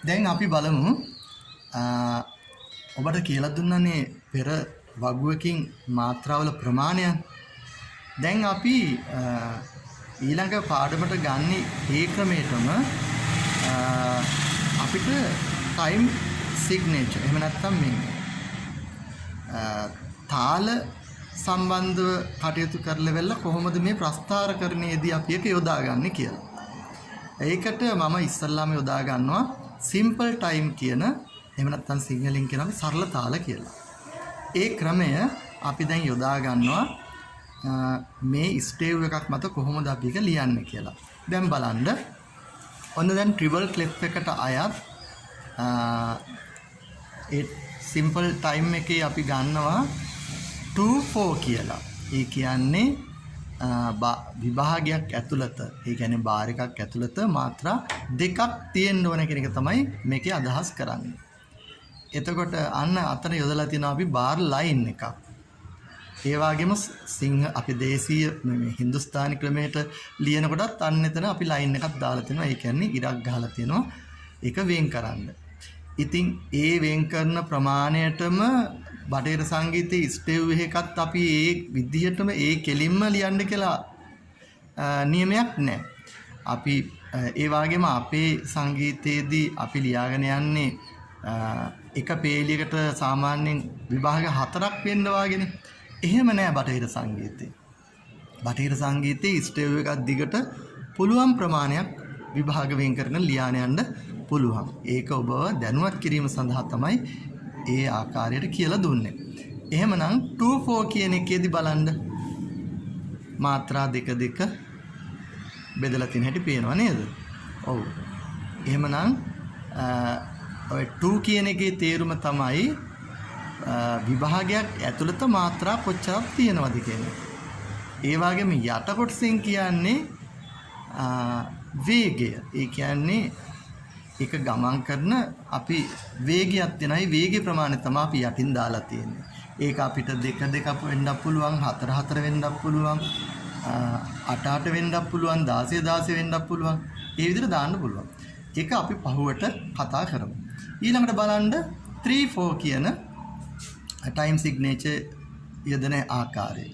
දැන් අපි බලමු ඔබට කියලා දුන්නනේ පෙර වගුවකින් මාත්‍රාවල ප්‍රමාණය. දැන් අපි ඊළඟ පාඩමට ගන්න ඒ ක්‍රමයටම අපිට ටයිම් සිග්නේචර් එහෙම නැත්නම් මේ තාල සම්බන්ධව කටයුතු කරලා වෙලා කොහොමද මේ ප්‍රස්ථාරකරණයේදී අපි එක යොදාගන්නේ කියලා. ඒකට මම ඉස්සල්ලාම යොදා ගන්නවා සිම්පල් ටයිම් කියන එහෙම නැත්නම් සිංහලෙන් කියන අපි සරල තාල කියලා. ඒ ක්‍රමය අපි දැන් යොදා ගන්නවා මේ ස්ටේව් එකක් මත කොහොමද අපි ඒක ලියන්නේ කියලා. දැන් බලන්න. ඔන්න දැන් ට්‍රිපල් ක්ලෙෆ් එකට අයත් ඒ සිම්පල් ටයිම් එකේ අපි ගන්නවා 2-4 කියලා. ඒ කියන්නේ විභාගයක් ඇතුළත, ඒ කියන්නේ බාර් එකක් ඇතුළත මාත්‍රා දෙකක් තියෙන්න ඕන කියන එක තමයි මේකේ අදහස් කරන්නේ. එතකොට අන්න අතන යොදලා තියෙනවා අපි බාර් ලයින් එකක්. ඒ වගේම අපි දේශීය මේ හින්දුස්තානි ක්‍රමයට ලියනකොටත් අන්න එතන අපි ලයින් එකක් දාලා තිනවා. ඒ කියන්නේ ඉරක් ගහලා තිනවා ඒක වෙන් කරන්න. ඉතින් ඒ වෙන් කරන ප්‍රමාණයටම බටහිර සංගීතයේ ස්ටේව් එකත් අපි ඒ විදිහටම ඒ කෙලින්ම ලියන්න කියලා නියමයක් නැහැ. අපි ඒ වගේම අපේ සංගීතයේදී අපි ලියාගෙන යන්නේ එක පේලියකට සාමාන්‍යයෙන් විභාග 4ක් වෙන්න වාගේනේ. එහෙම නෑ බටහිර සංගීතේ. බටහිර සංගීතයේ ස්ටේව් එකක් දිගට පුළුවන් ප්‍රමාණයක් විභාග වෙන් කරගෙන ලියාන යන්න පුළුවන්. ඒක ඔබව දැනුවත් කිරීම සඳහා තමයි ඒ ආකාරයට කියලා දුන්නේ. එහෙමනම් 2-4 කියන එකේදී බලන්න මාත්‍රා දෙක දෙක බෙදලා තියෙන හැටි පේනවා නේද? ඔව්. එහෙමනම් ඔය 2 කියන එකේ තේරුම තමයි විභාගයක් ඇතුළත මාත්‍රා කොච්චරක් තියෙනවද කියන්නේ. ඒ වගේම යට කොටසෙන් කියන්නේ වේගය. ඒ කියන්නේ එක ගමන් කරන අපි වේගයක් දෙනයි වේගය ප්‍රමාණය තමයි අපි යටින් දාලා තියෙන්නේ. ඒක අපිට 2 වෙන්නත් පුළුවන්, 4 වෙන්නත් පුළුවන්, 8 වෙන්නත් පුළුවන්, 16 වෙන්නත් පුළුවන්. ඒ විදිහට දාන්න පුළුවන්. ඒක අපි පහුවට කතා කරමු. ඊළඟට බලන්න 3-4 කියන ටයිම් සිග්නේචර් යෙදෙන ආකාරය.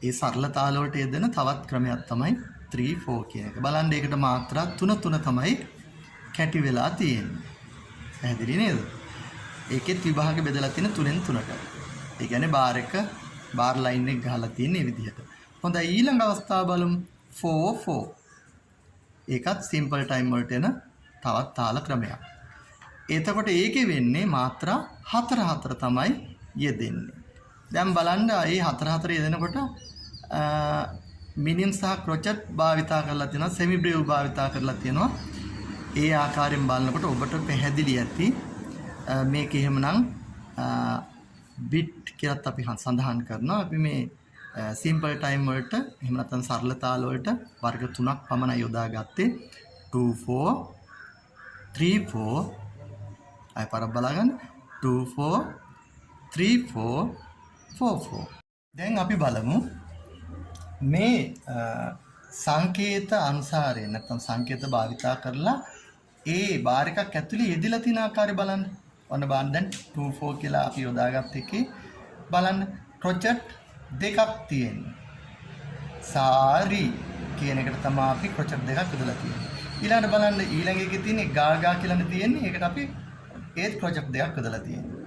ඒ සරල තාල වලට යෙදෙන තවත් ක්‍රමයක් තමයි 3-4 කියන එක. බලන්න ඒකට මාත්‍රා 3 තමයි කැටි වෙලා තියෙන්නේ. පැහැදිලි නේද? ඒකෙත් විභාග බෙදලා තියෙන 3න් 3ට. ඒ කියන්නේ බාර් ලයින් එක ගහලා තියෙන මේ විදිහට. හොඳයි ඊළඟ අවස්ථාව බලමු 4-4. ඒකත් සිම්පල් ටයිම් වලට එන තවත් තාල ක්‍රමයක්. එතකොට ඒකේ වෙන්නේ මාත්‍රා 4 තමයි යෙදෙන්නේ. දැන් බලන්න මේ 4 යෙදෙනකොට මිනිම් සහ ක්‍රොචට් භාවිතා කරලා තියෙනවා, සෙමි බ්‍රේව් භාවිතා කරලා තියෙනවා. ඒ ආකාරයෙන් බලනකොට ඔබට පැහැදිලි ඇති මේක එහෙමනම් බිට් කියලාත් අපි සඳහන් කරනවා. අපි මේ සිම්පල් ටයිම් වලට එහෙම නැත්නම් සරල තාල වලට වර්ග 3ක් පමණයි යොදාගත්තේ. 2-4 3-4 අය පරක් බලාගන්න 2-4 3-4 4-4. දැන් අපි බලමු මේ සංකේත අනුසාරයෙන් නැත්නම් සංකේත භාවිතා කරලා ඒ බාර් එකක් ඇතුලේ යෙදিলা තියෙන ආකාරය බලන්න. ඔන්න බලන්න දැන් 2-4 කියලා අපි යොදාගත්ත එකේ බලන්න ක්‍රොචට් දෙකක් තියෙනවා. සාරි කියන එකට තමයි අපි ක්‍රොචට් දෙකක් යොදලා තියෙන්නේ. ඊළඟට බලන්න ඊළඟ එකේ තියෙන්නේ ගාගා කියලානේ තියෙන්නේ. ඒකට අපි ඒත් ක්‍රොචට් දෙකක් යොදලා තියෙන්නේ.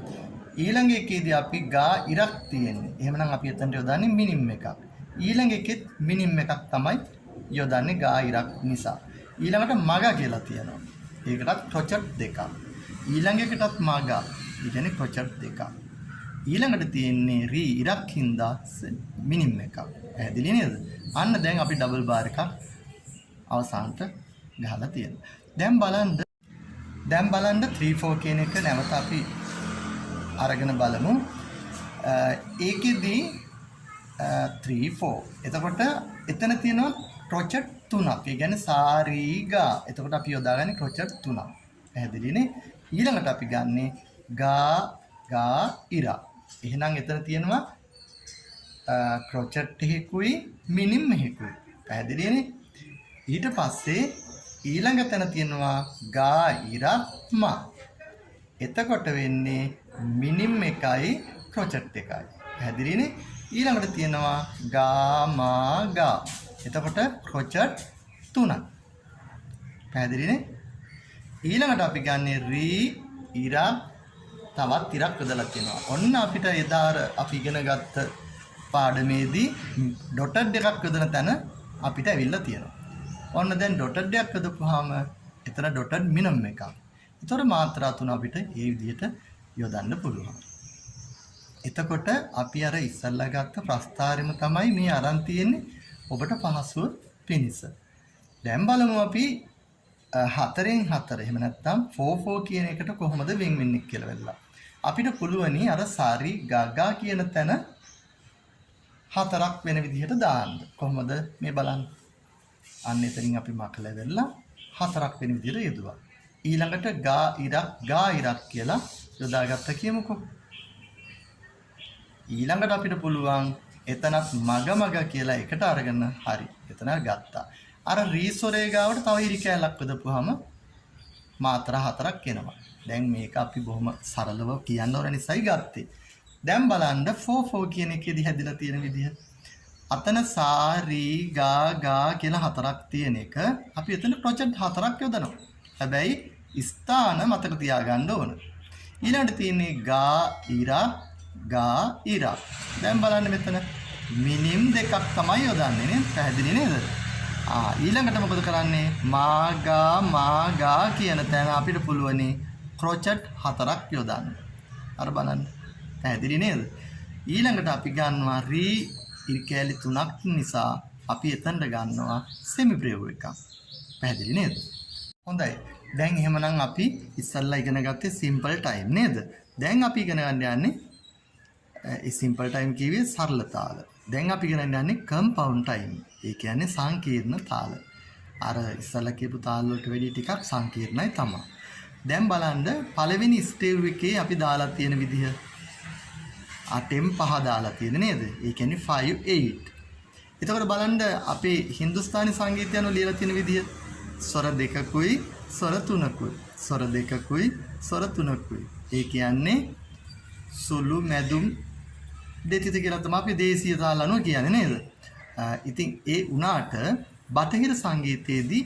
ඊළඟ එකේදී අපි ගා ඉරක් තියෙන්නේ. එහෙමනම් අපි එතනට යොදන්නේ මිනිම් එකක්. ඊළඟ එකෙත් මිනිම් එකක් තමයි යොදන්නේ ගා ඉරක් නිසා. ඊළඟට මග කියලා තියෙනවා. ඒකටත් ක්‍රොචට් දෙකක්. ඊළඟ එකටත් මග. ඒ කියන්නේ ක්‍රොචට් දෙකක්. ඊළඟට තියෙන්නේ රී ඉරක් හින්දා මිනිම් එකක්. පැහැදිලි නේද? අන්න දැන් අපි ඩබල් බාර් එකක් අවසානට ගහලා තියෙනවා. දැන් බලන්න 3-4 කියන එක නැවත අපි අරගෙන බලමු. ඒකෙදී 3-4. එතකොට එතන තියෙනවා ක්‍රොචට් 3ක්. ඒ කියන්නේ සාරීගා. එතකොට අපි යොදාගන්නේ ක්‍රොචට් 3ක්. පැහැදිලිනේ? ඊළඟට අපි ගන්නේ ගා ඉර. එහෙනම් එතන තියෙනවා ක්‍රොචට් එකකුයි මිනිම් එකකුයි. පැහැදිලිනේ? ඊට පස්සේ ඊළඟ තැන තියෙනවා ගා ඉරත්ම. එතකොට වෙන්නේ මිනිම් එකයි ක්‍රොචට් එකයි. පැහැදිලිනේ? ඊළඟට තියෙනවා ගාමා ගා. එතකොට ක්‍රොචට් 3ක්. පැහැදිලිනේ? ඊළඟට අපි ගන්නේ රී ඉරක් තවත් ඉරක් යොදලා තියෙනවා. ඔන්න අපිට එදා අපි ඉගෙන ගත්ත පාඩමේදී ඩොටඩ් එකක් යොදන තැන අපිට ඇවිල්ලා තියෙනවා. ඔන්න දැන් ඩොටඩ් එකක් යොදපුවාම එතන ඩොටඩ් මිනම් එකක්. ඒතර මාත්‍රා තුන අපිට ඒ විදිහට යොදන්න පුළුවන්. එතකොට අපි අර ඉස්සල්ලා ගත්ත ප්‍රස්තාරෙම තමයි මේ අරන් තියෙන්නේ ඔබට පහසුව පිණිස. දැන් බලමු අපි 4න් 4 එහෙම නැත්නම් 4 කියන එකට කොහොමද වෙන් වෙන්නේ කියලා වෙලා. අපිට පුළුවනි අර සාරි ගගා කියන තැන 4ක් වෙන විදිහට දාන්න. කොහොමද මේ බලන්න. අන්න එතනින් අපි මකල වෙලා 4ක් වෙන විදිහට යදුවා. ඊළඟට ගා ඉරක් කියලා යොදාගත්ත කියමුකෝ. ඊළඟට අපිට පුළුවන් එතනත් මග කියලා එකට අරගෙන හරි. එතන ගත්තා. අර රීසොරේ ගාවට තව ඉරි කැලක් යොදපුවාම මාත්‍රා 4ක් එනවා. දැන් මේක අපි බොහොම සරලව කියන්න ඕන නිසායි ගත්තේ. දැන් බලන්න 4 කියන එකේදී හැදිලා තියෙන විදිහ. අතන සාරි ගා කියලා 4ක් තියෙන එක අපි එතන ක්‍රොචට් 4ක් යොදනවා. හැබැයි ස්ථාන මතක තියාගන්න ඕන. ඊළඟට තියෙන්නේ ගා ඉරා. දැන් බලන්න මෙතන මිනිම් දෙකක් තමයි යොදන්නේ නේ. පැහැදිලි නේද? ඊළඟට මොකද කරන්නේ? මාගා කියන තැන අපිට පුළුවනි ක්‍රොචට් 4ක් යොදන්න. අර බලන්න. පැහැදිලි නේද? ඊළඟට අපි ගන්නවා රී ඉරිකැලි 3ක් නිසා අපි එතනට ගන්නවා සෙමි ප්‍රයෝග එකක්. පැහැදිලි නේද? හොඳයි. දැන් එහෙමනම් අපි ඉස්සල්ලා ඉගෙන ගත්තේ සිම්පල් ටයිම් නේද? දැන් අපි ඉගෙන ගන්න යන්නේ ඒ සිම්පල් ටයිම් කියවේ සරල තාල. දැන් අපි ඉගෙන ගන්න යන්නේ කම්පවුන්ඩ් ටයිම්. ඒ කියන්නේ සංකීර්ණ තාල. අර ඉස්සල්ලා කියපු තාල වලට වැඩිය ටිකක් සංකීර්ණයි තමයි. දැන් බලන්න පළවෙනි ස්ටේව් එකේ අපි දාලා තියෙන විදිහ 8න් 5 දාලා තියෙන නේද? ඒ කියන්නේ 5 8. එතකොට බලන්න අපේ හින්දුස්තානි සංගීතය අනුව ලියලා තියෙන විදිහ ස්වර දෙකකුයි ස්වර තුනකුයි. ස්වර දෙකකුයි ස්වර තුනකුයි. ඒ කියන්නේ සුළු මැදුම් දෙතිත කියලා තමයි අපි දේශීය තාල අනුව කියන්නේ නේද? ඉතින් ඒ උනාට බටහිර සංගීතයේදී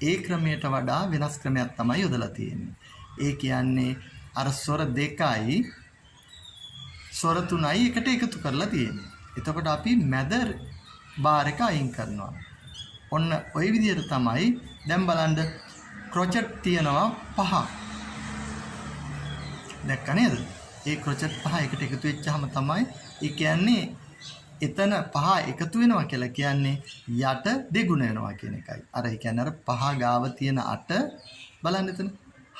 ඒ ක්‍රමයට වඩා වෙනස් ක්‍රමයක් තමයි යොදලා තියෙන්නේ. ඒ කියන්නේ අර ස්වර දෙකයි ස්වර තුනයි එකට එකතු කරලා තියෙන්නේ. එතකොට අපි මැද බාර් එක අයින් කරනවා. ඔන්න ওই විදිහට තමයි දැන් බලන්න ක්‍රොචට් තියෙනවා 5ක්. දැක්ක නේද? ඒ ක්‍රොචට් 5 එකට එකතු වෙච්චාම තමයි ඒ කියන්නේ එතන 5 එකතු වෙනවා කියලා කියන්නේ යට දෙගුණ වෙනවා කියන එකයි. අර ඒ කියන්නේ අර 5 ගාව තියෙන 8 බලන්න එතන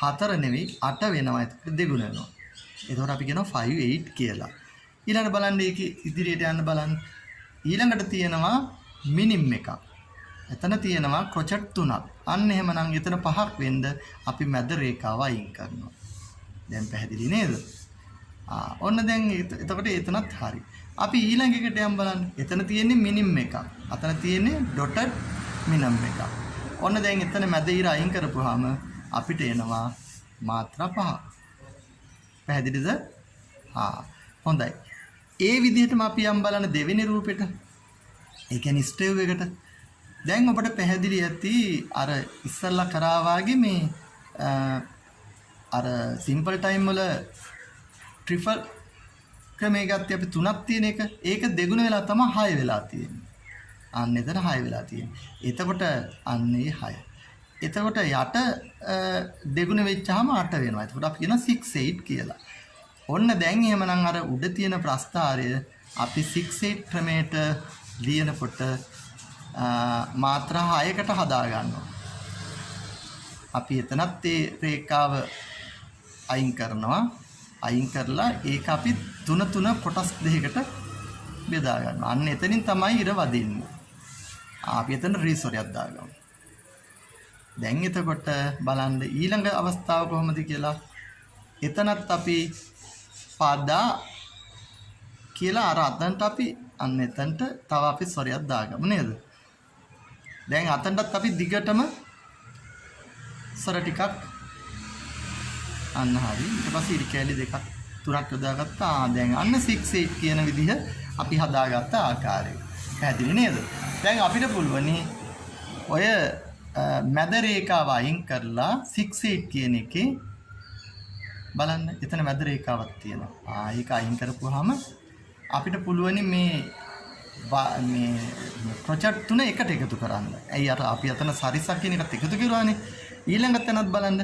4 නෙවෙයි 8 වෙනවා. ඒක දෙගුණ වෙනවා. එතකොට අපි කියනවා 5 8 කියලා. ඊළඟට බලන්න ඒකේ ඉදිරියට යන්න බලන්න. ඊළඟට තියෙනවා මිනිම් එකක්. එතන තියෙනවා ක්‍රොචට් 3ක්. අන්න එහෙමනම් එතන 5ක් වෙන්න අපි මැද රේඛාව අයින් කරනවා. දැන් පැහැදිලි නේද? ඔන්න දැන් එතකොට එතනත් හරි. අපි ඊළඟ එකට යම් බලන්න. එතන තියෙන්නේ මිනිම් එකක්. අතන තියෙන්නේ ඩොටඩ් මිනම් එකක්. ඔන්න දැන් එතන මැද ඉර අයින් කරපුවාම අපිට එනවා මාත්‍රා 5. පැහැදිලිද? හොඳයි. ඒ විදිහටම අපි යම් බලන්න දෙවෙනි රූපෙට. ඒ කියන්නේ ස්ටේව් එකට. දැන් ඔබට පැහැදිලි ඇති අර ඉස්සල්ලා කරා වාගේ මේ අර සිම්පල් ටයිම් වල ට්‍රිපල් ක්‍රමයේ ගත්තේ අපි 3ක් තියෙන එක. ඒක දෙගුණ වෙලා තමයි 6 වෙලා තියෙන්නේ. අන්න එතන 6 වෙලා තියෙන්නේ. එතකොට අන්නේ 6. එතකොට යට දෙගුණ වෙච්චාම 8 වෙනවා. එතකොට අපි කියන 6 8 කියලා. ඔන්න දැන් එහෙමනම් අර උඩ තියෙන ප්‍රස්ථාරය අපි 6 8 ක්‍රමයට ලියනකොට මාත්‍රා 6කට හදා ගන්නවා. අපි එතනත් ඒ රේඛාව අයින් කරනවා. අයින් කරලා ඒක අපි 3 කොටස් දෙකකට බෙදා ගන්නවා. අන්න එතනින් තමයි ඉර වදින්නේ. අපි එතන රීසොරයක් දාගමු. දැන් එතකොට බලන්න ඊළඟ අවස්ථාව කොහොමද කියලා. එතනත් අපි පදා කියලා අර අතන්ට අපි අන්න එතනට තව අපි ස්වරයක් දාගමු නේද? දැන් අතන්ටත් අපි දිගටම සර ටිකක් අන්න හරි. ඊට පස්සේ ඉරි කැලි දෙකක් තුනක් යොදාගත්තා. දැන් අන්න 6 8 කියන විදිහ අපි හදාගත්ත ආකාරය. පැහැදිලි නේද? දැන් අපිට පුළුවනි ඔය මැද රේඛාව අයින් කරලා 6 8 කියන එකේ බලන්න එතන මැද රේඛාවක් තියෙනවා. ඒක අයින් කරපුවාම අපිට පුළුවනි මේ ප්‍රොජෙක්ට් තුන එකට එකතු කරන්න. ඇයි අර අපි අතන සරිසක් කියන එකත් එකතු කරුවානේ. ඊළඟ තැනත් බලන්න.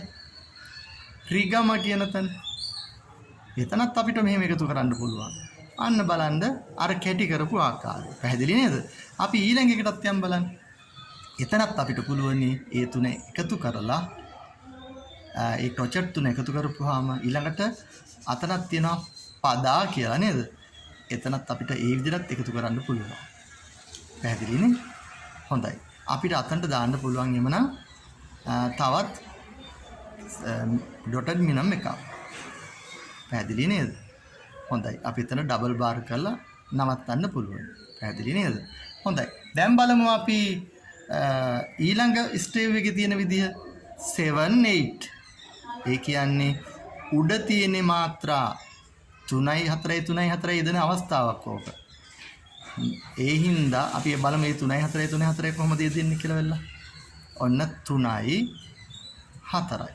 රිගම කියන තැන. එතනත් අපිට මෙහෙම එකතු කරන්න පුළුවන්. අන්න බලන්න අර කැටි කරපු ආකාරය. පැහැදිලි නේද? අපි ඊළඟ එකටත් යම් බලන්න. එතනත් අපිට පුළුවනි ඒ තුන එකතු කරලා ඒ ප්‍රොජෙක්ට් තුන එකතු කරපුවාම ඊළඟට අතනක් තියෙනවා පදා කියලා නේද? එතනත් අපිට ඒ විදිහට එකතු කරන්න පුළුවන්. පැහැදිලිනේ? හොඳයි. අපිට අතනට දාන්න පුළුවන් එමනම් තවත් ඩොටඩ් මිනම් එකක්. පැහැදිලි නේද? හොඳයි. අපි එතන ඩබල් බාර් කරලා නවත්තන්න පුළුවන්. පැහැදිලි නේද? හොඳයි. දැන් බලමු අපි ඊළඟ ස්ටේව් එකේ තියෙන විදිහ 7 8. ඒ කියන්නේ උඩ තියෙන මාත්‍රා 3යි 4යි 3යි 4යි දෙන අවස්ථාවක් ඕක. ඒ හින්දා අපි බලමු මේ 3යි 4යි 3යි 4යි කොහොමද දෙන්නේ කියලා වෙලා. ඔන්න 3යි 4යි.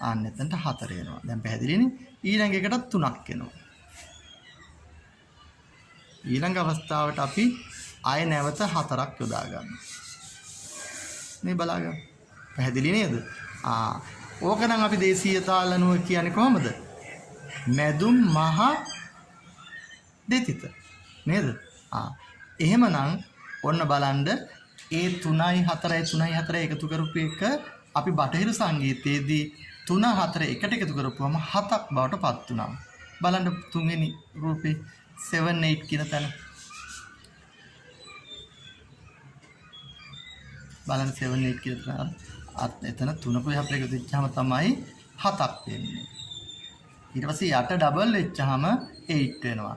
අන්න එතනට 4 එනවා. දැන් පැහැදිලිනේ? ඊළඟ එකටත් 3ක් එනවා. ඊළඟ අවස්ථාවට අපි ආය නැවත 4ක් යොදා ගන්නවා. මේ බලාගන්න. පැහැදිලි නේද? ඕකනම් අපි දේශීය තාල අනුව කියන්නේ කොහොමද? මැදුම් මහ දෙතිත. නේද? එහෙමනම් ඔන්න බලන්න ඒ 3යි 4යි 3යි 4යි එකතු කරපු එක අපි බටහිර සංගීතයේදී 3 4 එකට එකතු කරපුවම 7ක් බවට පත් වුණා. බලන්න තුන්වෙනි රූපේ 7 8 කියන තැන. බලන්න 7 8 කියන තැන එතන 3කුයි 4 එකතු වෙච්චාම තමයි 7ක් වෙන්නේ. ඊට පස්සේ යට ඩබල් වෙච්චාම 8 වෙනවා.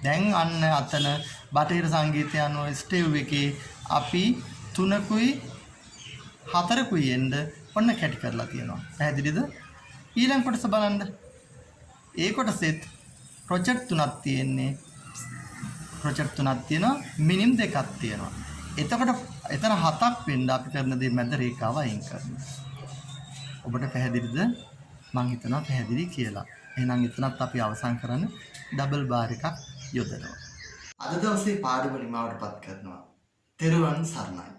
දැන් අන්න අතන බටහිර සංගීතය අනුව ස්ටේව් එකේ අපි 3කුයි 4කුයි එන්න ඔන්න කැටි කරලා තියෙනවා. පැහැදිලිද? ඊළඟ කොටස බලන්න. ඒ කොටසෙත් ප්‍රොජෙක්ට් තුනක් තියෙන්නේ. ප්‍රොජෙක්ට් තුනක් තියෙනවා, මිනිම් දෙකක් තියෙනවා. එතකොට එතන 7ක් වෙන්න අපි කරන දේ මැද රේඛාව අයින් කරනවා. ඔබට පැහැදිලිද? මම හිතනවා පැහැදිලි කියලා. එහෙනම් එතනත් අපි අවසන් කරන්න ඩබල් බාර් එකක් යොදනවා. අද දවසේ පාඩම නිමවටපත් කරනවා. තෙරුවන් සරණයි.